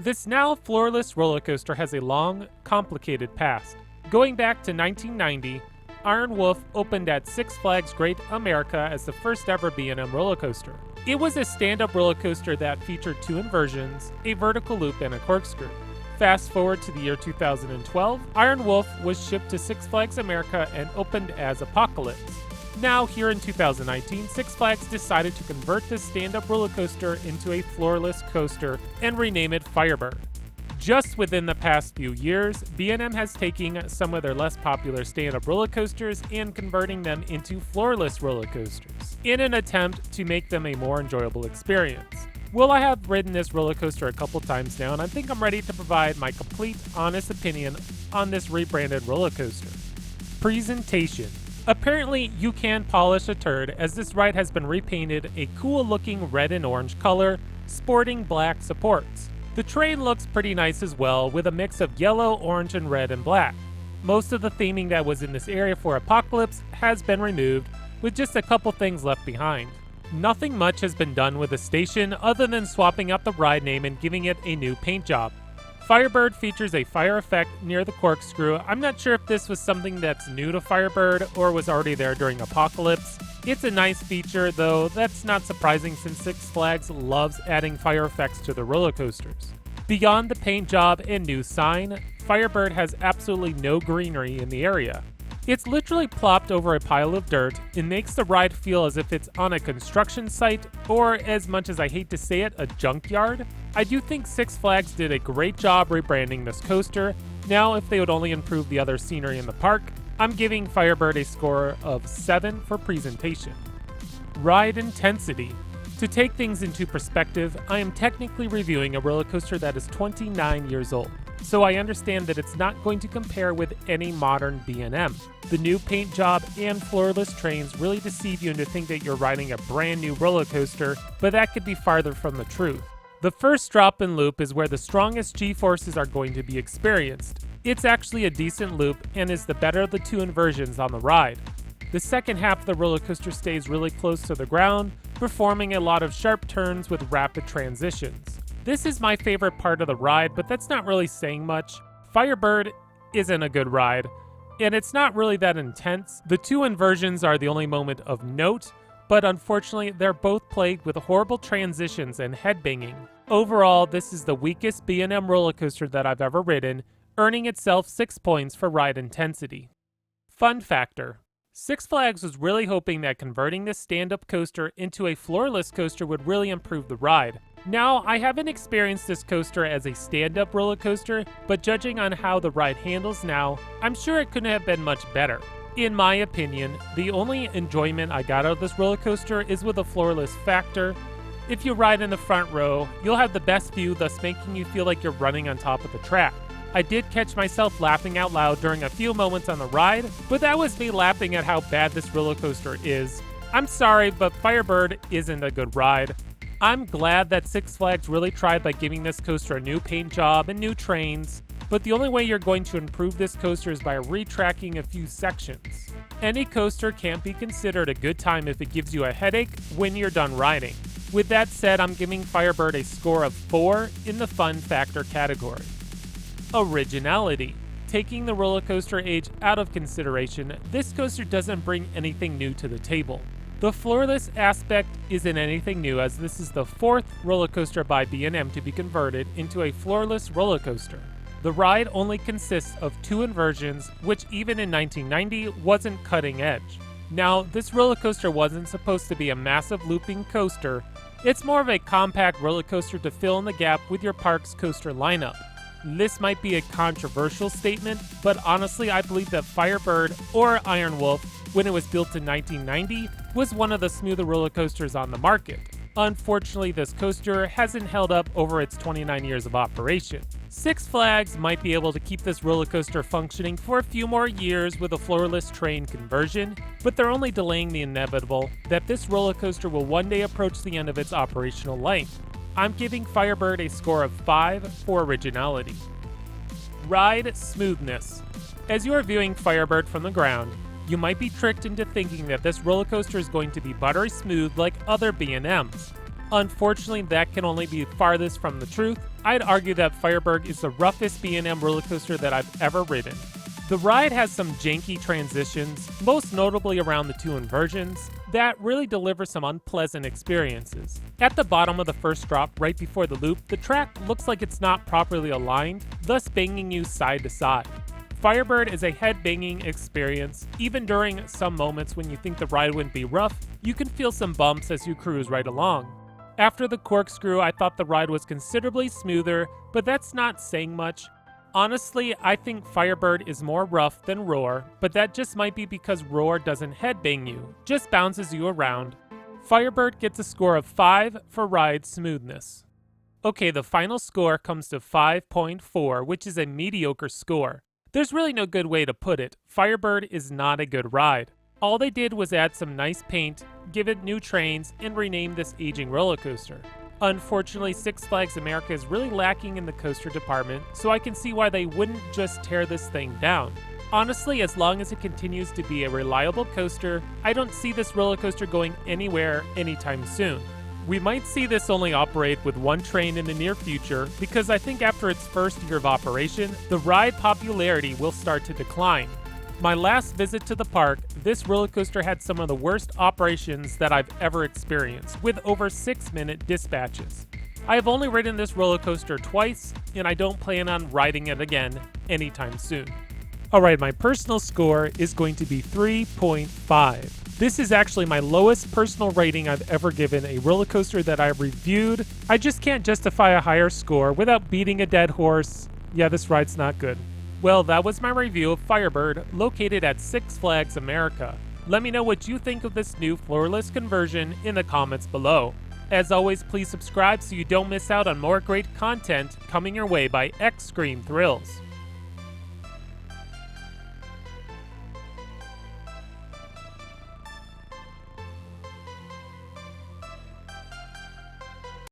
This now floorless roller coaster has a long, complicated past. Going back to 1990, Iron Wolf opened at Six Flags Great America as the first ever B&M roller coaster. It was a stand-up roller coaster that featured 2 inversions, a vertical loop, and a corkscrew. Fast forward to the year 2012, Iron Wolf was shipped to Six Flags America and opened as Apocalypse. Now, here in 2019, Six Flags decided to convert this stand-up roller coaster into a floorless coaster and rename it Firebird. Just within the past few years, B&M has taken some of their less popular stand-up roller coasters and converting them into floorless roller coasters in an attempt to make them a more enjoyable experience. Well, I have ridden this roller coaster a couple times now, and I think I'm ready to provide my complete, honest opinion on this rebranded roller coaster. Presentation. Apparently, you can polish a turd, as this ride has been repainted a cool-looking red and orange color, sporting black supports. The train looks pretty nice as well, with a mix of yellow, orange, and red and black. Most of the theming that was in this area for Apocalypse has been removed, with just a couple things left behind. Nothing much has been done with the station other than swapping out the ride name and giving it a new paint job. Firebird features a fire effect near the corkscrew. I'm not sure if this was something that's new to Firebird or was already there during Apocalypse. It's a nice feature, though that's not surprising since Six Flags loves adding fire effects to the roller coasters. Beyond the paint job and new sign, Firebird has absolutely no greenery in the area. It's literally plopped over a pile of dirt and makes the ride feel as if it's on a construction site, or as much as I hate to say it, a junkyard. I do think Six Flags did a great job rebranding this coaster. Now, if they would only improve the other scenery in the park, I'm giving Firebird a score of 7 for presentation. Ride intensity. To take things into perspective, I am technically reviewing a roller coaster that is 29 years old, so I understand that it's not going to compare with any modern B&M. The new paint job and floorless trains really deceive you into think that you're riding a brand new roller coaster, but that could be farther from the truth. The first drop and loop is where the strongest G-forces are going to be experienced. It's actually a decent loop and is the better of the 2 inversions on the ride. The second half of the roller coaster stays really close to the ground, performing a lot of sharp turns with rapid transitions. This is my favorite part of the ride, but that's not really saying much. Firebird isn't a good ride, and it's not really that intense. The 2 inversions are the only moment of note, but unfortunately they're both plagued with horrible transitions and headbanging. Overall, this is the weakest B&M roller coaster that I've ever ridden, earning itself 6 points for ride intensity. Fun factor. Six Flags was really hoping that converting this stand-up coaster into a floorless coaster would really improve the ride. Now, I haven't experienced this coaster as a stand-up roller coaster, but judging on how the ride handles now, I'm sure it couldn't have been much better. In my opinion, the only enjoyment I got out of this roller coaster is with the floorless factor. If you ride in the front row, you'll have the best view, thus making you feel like you're running on top of the track. I did catch myself laughing out loud during a few moments on the ride, but that was me laughing at how bad this roller coaster is. I'm sorry, but Firebird isn't a good ride. I'm glad that Six Flags really tried by giving this coaster a new paint job and new trains, but the only way you're going to improve this coaster is by retracking a few sections. Any coaster can't be considered a good time if it gives you a headache when you're done riding. With that said, I'm giving Firebird a score of 4 in the fun factor category. Originality. Taking the roller coaster age out of consideration, this coaster doesn't bring anything new to the table. The floorless aspect isn't anything new, as this is the 4th roller coaster by B&M to be converted into a floorless roller coaster. The ride only consists of 2 inversions, which even in 1990 wasn't cutting edge. Now, this roller coaster wasn't supposed to be a massive looping coaster. It's more of a compact roller coaster to fill in the gap with your park's coaster lineup. This might be a controversial statement, but honestly I believe that Firebird, or Iron Wolf, when it was built in 1990, was one of the smoother roller coasters on the market. Unfortunately, this coaster hasn't held up over its 29 years of operation. Six Flags might be able to keep this roller coaster functioning for a few more years with a floorless train conversion, but they're only delaying the inevitable that this roller coaster will one day approach the end of its operational life. I'm giving Firebird a score of 5 for originality. Ride smoothness. As you are viewing Firebird from the ground, you might be tricked into thinking that this roller coaster is going to be buttery smooth like other B&Ms. Unfortunately, that can only be farthest from the truth. I'd argue that Firebird is the roughest B&M roller coaster that I've ever ridden. The ride has some janky transitions, most notably around the two inversions, that really deliver some unpleasant experiences. At the bottom of the first drop, right before the loop, the track looks like it's not properly aligned, thus banging you side to side. Firebird is a head-banging experience. Even during some moments when you think the ride wouldn't be rough, you can feel some bumps as you cruise right along. After the corkscrew, I thought the ride was considerably smoother, but that's not saying much. Honestly, I think Firebird is more rough than Roar, but that just might be because Roar doesn't headbang you, just bounces you around. Firebird gets a score of 5 for ride smoothness. Okay, the final score comes to 5.4, which is a mediocre score. There's really no good way to put it. Firebird is not a good ride. All they did was add some nice paint, give it new trains, and rename this aging roller coaster. Unfortunately, Six Flags America is really lacking in the coaster department, so I can see why they wouldn't just tear this thing down. Honestly, as long as it continues to be a reliable coaster, I don't see this roller coaster going anywhere anytime soon. We might see this only operate with one train in the near future, because I think after its first year of operation, the ride popularity will start to decline. My last visit to the park, this roller coaster had some of the worst operations that I've ever experienced, with over 6-minute dispatches. I have only ridden this roller coaster twice, and I don't plan on riding it again anytime soon. Alright, my personal score is going to be 3.5. This is actually my lowest personal rating I've ever given a roller coaster that I've reviewed. I just can't justify a higher score without beating a dead horse. Yeah, this ride's not good. Well, that was my review of Firebird, located at Six Flags America. Let me know what you think of this new Floorless conversion in the comments below. As always, please subscribe so you don't miss out on more great content coming your way by XscreamThrills.